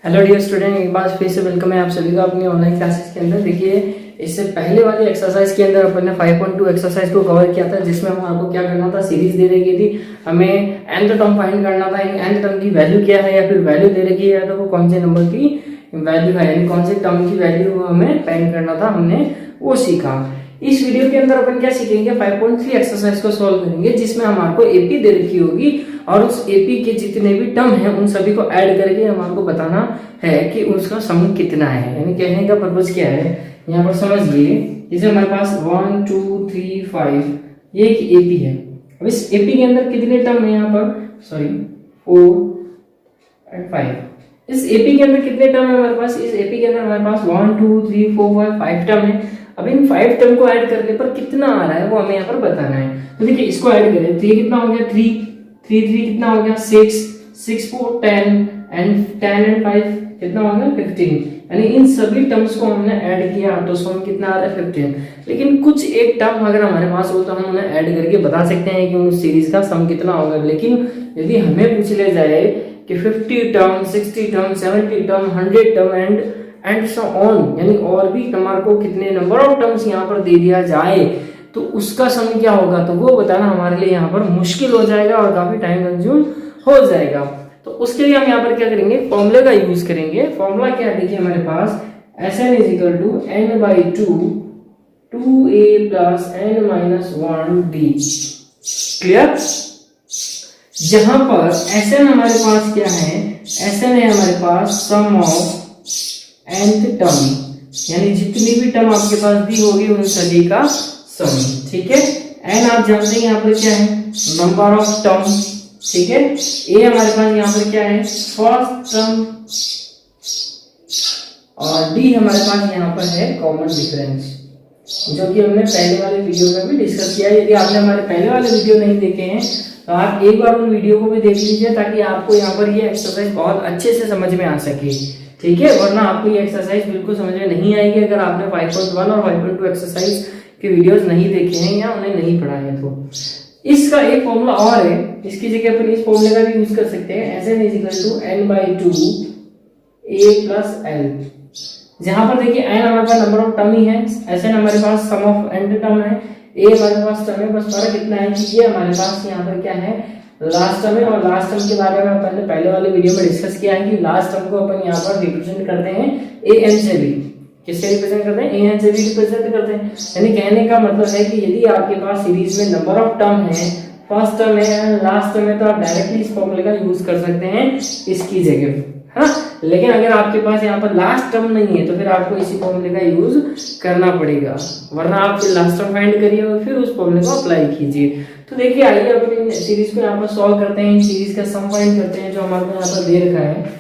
Hello dear student, एक बार फिर से वेलकम है आप सभी का अपनी ऑनलाइन क्लासेस के अंदर। देखिए, इससे पहले वाली एक्सरसाइज के अंदर अपन ने 5.2 एक्सरसाइज को कवर किया था, जिसमें हम आपको क्या करना था, सीरीज दे रखी थी, हमें nth टर्म फाइंड करना था। nth टर्म की वैल्यू क्या है या फिर वैल्यू दे रखी है तो वो कौन से नंबर की वैल्यू है, यानी कौन से टर्म की वैल्यू हमें फाइंड करना था, हमने वो सीखा। इस वीडियो के अंदर अपन क्या सीखेंगे, 5.3 एक्सरसाइज को सॉल्व करेंगे, जिसमें हमारे को एपी दे रखी होगी और उस एपी के जितने भी टर्म हैं उन सभी को ऐड करके हमारे को बताना है कि उसका सम कितना है। यानी कहने का पर्पज क्या है, यहाँ पर समझिए। जैसे हमारे पास 1 2 3 5 ये एक एपी है। अब इस एपी के अंदर कितने टर्म है, यहाँ पर 4 और 5। इस एपी के अंदर कितने टर्म है हमारे पास, इस एपी के अंदर हमारे पास 1 2 3 4 5 टर्म है। अब इन 5 टर्म को ऐड करने पर कितना आ रहा है वो हमें यहाँ पर बताना है। तो देखिए, इसको ऐड करें, 3 कितना हो गया, 3 कितना हो गया, 6 4 10 एंड 10 एंड 5 कितना हो गया, 15। यानी इन सभी टर्म्स को हमने ऐड किया तो सम कितना आ रहा है, 15। लेकिन कुछ एक टर्म अगर हमारे पास हो तो हम उन्हें ऐड करके बता सकते हैं कि उस सीरीज का सम कितना होगा। लेकिन यदि हमें पूछ लिया जाए कि 50 term, 60 term, 70 term, 100 term and so on, यानी और भी हमारे को कितने नंबर ऑफ टर्म्स यहाँ पर दे दिया जाए तो उसका सम क्या होगा, तो वो बताना हमारे लिए यहाँ पर मुश्किल हो जाएगा और काफी टाइम कंज्यूम हो जाएगा। तो उसके लिए हम यहाँ पर क्या करेंगे, फॉर्मूले का यूज करेंगे। फॉर्मूला क्या है, देखिए हमारे पास Sn is equal to n/2 2a plus n-1d। Clear? जहां पर Sn हमारे पास क्या है, Sn है हमारे पास सम ऑफ nth टर्म, यानी जितनी भी टर्म आपके पास दी होगी उन सभी का सम। ठीक है, n आप जानते हैं यहाँ पर क्या है, नंबर ऑफ टर्म। ठीक है, a हमारे पास यहाँ पर क्या है, फर्स्ट टर्म, और d हमारे पास यहाँ पर है कॉमन डिफरेंस, जो कि हमने पहले वाले वीडियो में भी डिस्कस किया है। यदि आपने हमारे पहले वाले वीडियो नहीं देखे हैं तो आप एक बार उन वीडियो को भी देख लीजिए, ताकि आपको यहाँ पर ये एक्सरसाइज बहुत अच्छे से समझ में आ सके। ठीक है, वरना आपको ये एक्सरसाइज बिल्कुल समझ में नहीं आएगी अगर आपने 5.1 और 5.2 एक्सरसाइज के वीडियोस नहीं देखे हैं या उन्हें नहीं पढ़ा है। तो इसका एक फॉर्मूला और है, इसकी जगह अपन इस फॉर्मूले का भी यूज कर सकते हैं। Sn is equal to n/2 a plus l। जहां पर देखिए n हमारे पास नंबर ऑफ टर्म ही है, Sn हमारे पास सम ऑफ n टर्म है, a हमारे पास टर्म है। बस फर्क इतना है कि ये हमारे पास यहाँ पर क्या है, लास्ट टर्म है। और लास्ट टर्म के बारे में अपन ने पहले वाले वीडियो में डिस्कस किया है कि लास्ट टर्म को अपन यहाँ पर रिप्रेजेंट करते हैं an से भी। किससे रिप्रेजेंट करते हैं, an से भी रिप्रेजेंट करते हैं। यानी कहने का मतलब है कि यदि आपके पास सीरीज में नंबर ऑफ टर्म है, फर्स्ट टर्म है, लास्ट टर्म है, तो आप डायरेक्टली इस फॉर्मूले का यूज कर सकते हैं इसकी जगह, है ना। लेकिन अगर आपके पास यहाँ पर लास्ट टर्म नहीं है तो फिर आपको इसी फॉर्मूले का यूज करना पड़ेगा, वरना आप फिर लास्ट टर्म फाइंड करिए और फिर उस फॉर्मूले को अप्लाई कीजिए। तो देखिए, आइए अपनी सीरीज को यहाँ पर सॉल्व करते हैं, सीरीज का सम फाइंड करते हैं जो हमारे को यहाँ पर दे रखा है।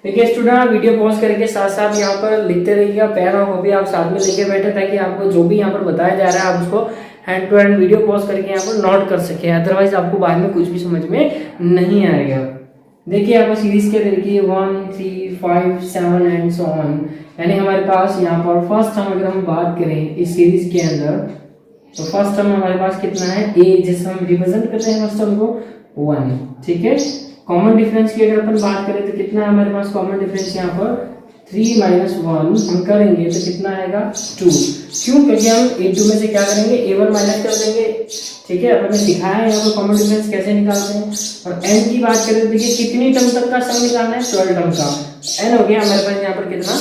देखिए स्टूडेंट, वीडियो पॉज करके साथ साथ यहाँ पर लिखते रहिएगा, पेन और कॉपी आप साथ में लेके बैठे, ताकि आपको जो भी यहाँ पर बताया जा रहा है आप उसको hand to hand video pause करके यहाँ पर नोट कर सके, अदरवाइज आपको बाद में कुछ भी समझ में नहीं आएगा। देखिए यहाँ पर सीरीज के देखिए 1 3 5 7 एंड सो ऑन। यानी हमारे पास यहाँ पर फर्स्ट टर्म अगर हम बात करें इस सीरीज के अंदर, तो फर्स्ट टर्म हमारे पास कितना है, a, जिससे हम रिप्रेजेंट करते हैं फर्स्ट टर्म को 1। ठीक है, कॉमन डिफरेंस की अगर अपन बात करें तो कितना है हमारे पास कॉमन डिफरेंस, यहाँ पर 3 - 1 हम करेंगे तो कितना आएगा, 2। क्यों, क्योंकि हम a2 में से क्या करेंगे, a1 माइनस कर देंगे। ठीक है, अपन ने सिखाया है यहाँ पर कॉमन डिफरेंस कैसे निकालते हैं। और n की बात करें तो देखिए कितनी टर्म तक का सम निकालना है, 12 टर्म का। n हो गया हमारे पास यहाँ पर कितना,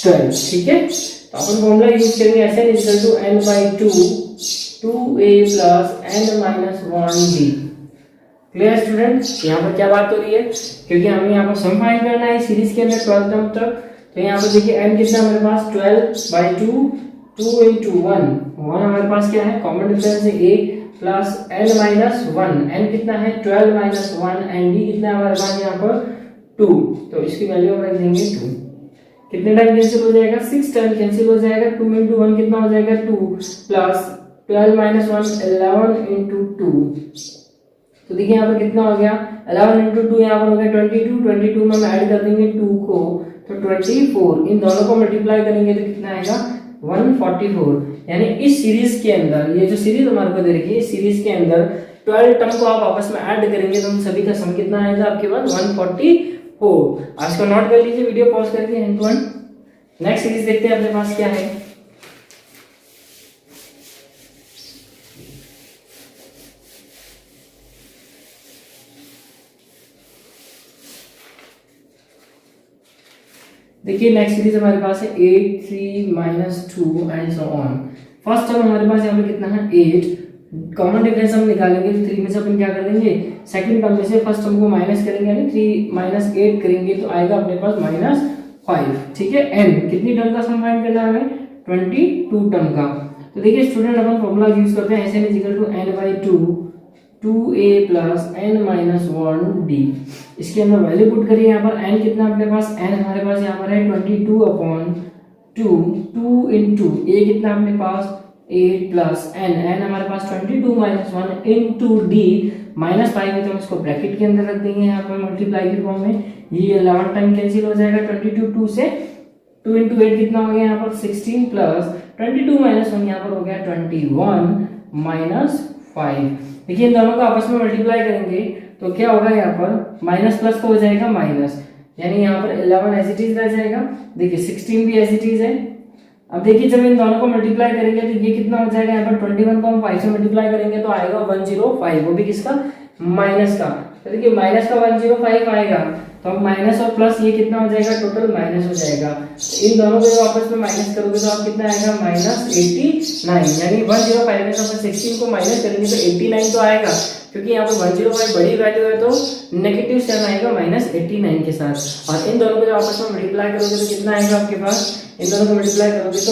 12। ठीक है, तो अपन फॉर्मूला यूज करेंगे Sn is equal to n/2 2a plus n-1d। Clear student, यहाँ पर क्या बात हो रही है, क्योंकि हमें यहाँ पर सम फाइंड करना है सीरीज के अंदर 12 टर्म तक। तो यहाँ पर देखिए n कितना हमारे पास 12/2 2 into 1 हमारे पास क्या है, कॉमन डिफरेंस है a प्लस n-1। n कितना है 12 - 1 एंड d कितना है हमारे पास यहाँ पर 2। तो इसकी वैल्यू हम रख देंगे 2। कितने टाइम कैंसिल हो जाएगा, 6 टाइम कैंसिल हो जाएगा। 2 into 1 कितना हो जाएगा, 2 प्लस 12 - 1 11 into 2। तो देखिए यहाँ पर कितना हो गया, 11 into 2 यहाँ पर हो गया 22। 22 में हम ऐड कर देंगे 2 को, तो 24। इन दोनों को मल्टीप्लाई करेंगे तो कितना आएगा, 144। यानी इस सीरीज के अंदर, ये जो सीरीज हमारे को दे रखी है, इस सीरीज के अंदर 12 टर्म को आप आपस में ऐड करेंगे तो उन सभी का सम कितना आएगा आपके पास 144। आज को नोट कर लीजिए, वीडियो पॉज करके end to end. Next series देखते हैं अपने पास क्या है। देखिए नेक्स्ट सीरीज हमारे पास है 8 3 -2 and so on. First term हमारे पास यहाँ पे कितना है 8, कॉमन डिफरेंस हम निकालेंगे तो 3 में से अपन क्या कर देंगे, सेकंड टर्म में से फर्स्ट टर्म को माइनस करेंगे, यानी 3 - 8 करेंगे तो आएगा अपने पास -5। ठीक है, एन कितनी टर्म का सम फाइंड करना है हमें 22 टर्म का। तो देखिए स्टूडेंट अपन फॉर्मूला यूज करते हैं SN = n/2 2a + n-1d। इसके अंदर वैल्यू पुट करिए, यहाँ पर n कितना अपने पास, n हमारे पास यहाँ पर है 22/2, 2 into a कितना अपने पास 8 + n हमारे पास 22 - 1 into d -5 है तो हम इसको ब्रैकेट के अंदर रख देंगे यहाँ पर मल्टीप्लाई के फॉर्म में। ये 11 टाइम कैंसिल हो जाएगा, 22 2 से 2 into 8 कितना हो गया यहाँ पर 16 + 22 - 1 यहाँ पर हो गया 21 - 5। देखिए इन दोनों को आपस में मल्टीप्लाई करेंगे तो क्या होगा, यहाँ पर माइनस प्लस तो हो जाएगा माइनस, यानी यहाँ पर 11 एज इट इज रह जाएगा। देखिए 16 भी एज इट इज है। अब देखिए जब इन दोनों को मल्टीप्लाई करेंगे तो ये कितना हो जाएगा, यहाँ पर 21 को हम 5 से मल्टीप्लाई करेंगे तो आएगा 105, वो भी किसका, माइनस का। तो देखिए माइनस का 105 आएगा तो अब माइनस और प्लस ये कितना हो जाएगा, टोटल माइनस हो जाएगा। तो इन दोनों को आपस में माइनस करोगे तो आप कितना आएगा -89, यानी 105 में से अपन 16 को माइनस करेंगे तो 89 तो आएगा, क्योंकि यहाँ पर 105 बड़ी वैल्यू है तो नेगेटिव साइन आएगा -89 के साथ। और इन दोनों को जब आपस में मल्टीप्लाई करोगे तो कितना आएगा आपके पास, इन दोनों को मल्टीप्लाई करोगे तो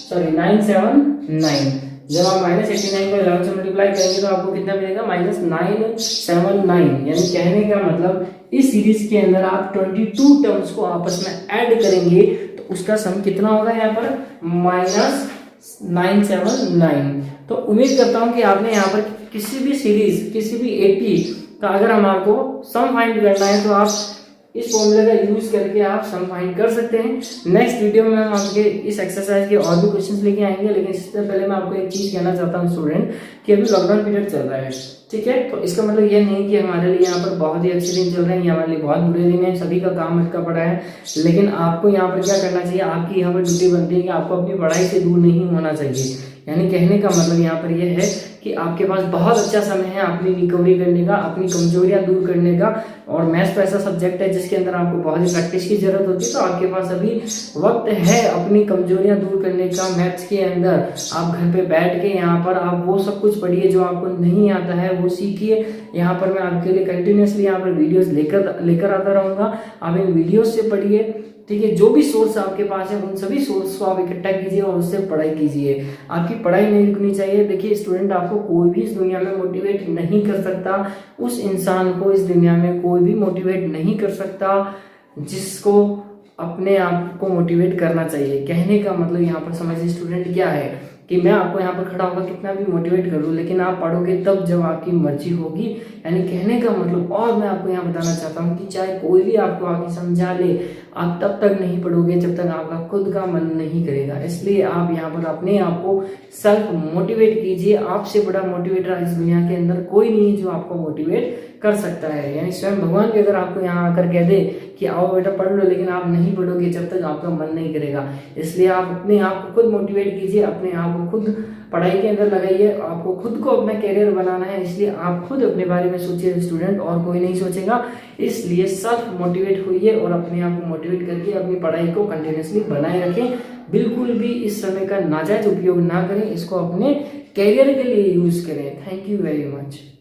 -979। जब आप -89 को 11 से मल्टीप्लाई करेंगे तो आपको कितना मिलेगा, -979। यानी कहने का मतलब इस सीरीज के अंदर आप 22 टर्म्स को आपस में ऐड करेंगे तो उसका सम कितना होगा, यहाँ पर -979। तो उम्मीद करता हूं कि आपने यहाँ पर किसी भी सीरीज, किसी भी 80 का अगर हमारे को सम फाइंड करना है तो आप इस फॉर्मूले का यूज करके आप सम फाइंड कर सकते हैं। नेक्स्ट वीडियो में हम आपके इस एक्सरसाइज के और भी क्वेश्चंस लेके आएंगे, लेकिन इससे पहले मैं आपको एक चीज कहना चाहता हूँ स्टूडेंट कि अभी लॉकडाउन पीरियड चल रहा है, ठीक है। तो इसका मतलब ये नहीं कि हमारे लिए यहाँ पर बहुत ही अच्छे दिन चल रहे हैं, हमारे लिए बहुत बुरे दिन हैं, सभी का काम अटका पड़ा है। लेकिन आपको यहाँ पर क्या करना चाहिए, आपकी यहाँ पर ड्यूटी बनती है कि आपको अपनी पढ़ाई से दूर नहीं होना चाहिए। यानी कहने का मतलब यहाँ पर यह है कि आपके पास बहुत अच्छा समय है अपनी रिकवरी करने का, अपनी कमजोरियां दूर करने का। और मैथ्स तो ऐसा सब्जेक्ट है जिसके अंदर आपको बहुत ही प्रैक्टिस की जरूरत होती है, तो आपके पास अभी वक्त है अपनी कमजोरियां दूर करने का। मैथ्स के अंदर आप घर पे बैठ के यहाँ पर आप वो सब कुछ पढ़िए जो आपको नहीं आता है, वो सीखिए। यहाँ पर मैं आपके लिए कंटिन्यूसली यहाँ पर वीडियोस लेकर आता रहूंगा, आप इन वीडियोस से पढ़िए, ठीक है। जो भी सोर्स आपके पास है उन सभी सोर्स को आप इकट्ठा कीजिए और उससे पढ़ाई कीजिए। आपकी पढ़ाई नहीं रुकनी चाहिए। देखिए स्टूडेंट, आपको कोई भी इस दुनिया में मोटिवेट नहीं कर सकता, उस इंसान को इस दुनिया में कोई भी मोटिवेट नहीं कर सकता जिसको अपने आप को मोटिवेट करना चाहिए। कहने का मतलब यहाँ पर समझिए स्टूडेंट क्या है कि मैं आपको यहाँ पर खड़ा होकर कितना भी मोटिवेट करूँ, लेकिन आप पढ़ोगे तब जब आपकी मर्जी होगी। यानी कहने का मतलब, और मैं आपको यहाँ बताना चाहता हूँ कि चाहे कोई भी आपको आके समझा ले, आप तब तक नहीं पढ़ोगे जब तक आपका खुद का मन नहीं करेगा। इसलिए आप यहाँ पर अपने आप को सेल्फ मोटिवेट कीजिए। आपसे बड़ा मोटिवेटर इस दुनिया के अंदर कोई नहीं जो आपको मोटिवेट कर सकता है। यानी स्वयं भगवान भी अगर आपको यहाँ आकर कह दे कि आओ बेटा पढ़ लो, लेकिन आप नहीं पढ़ोगे जब तक आपका मन नहीं करेगा। इसलिए आप अपने आप को खुद मोटिवेट कीजिए, अपने आप को खुद पढ़ाई के अंदर लगाइए। आपको खुद को अपना कैरियर बनाना है, इसलिए आप खुद अपने बारे में सोचिए स्टूडेंट, और कोई नहीं सोचेगा। इसलिए सेल्फ मोटिवेट होइए और अपने आप को मोटिवेट करके अपनी पढ़ाई को कंटिन्यूसली बनाए रखें। बिल्कुल भी इस समय का नाजायज उपयोग ना करें, इसको अपने कैरियर के लिए यूज करें। Thank you very much.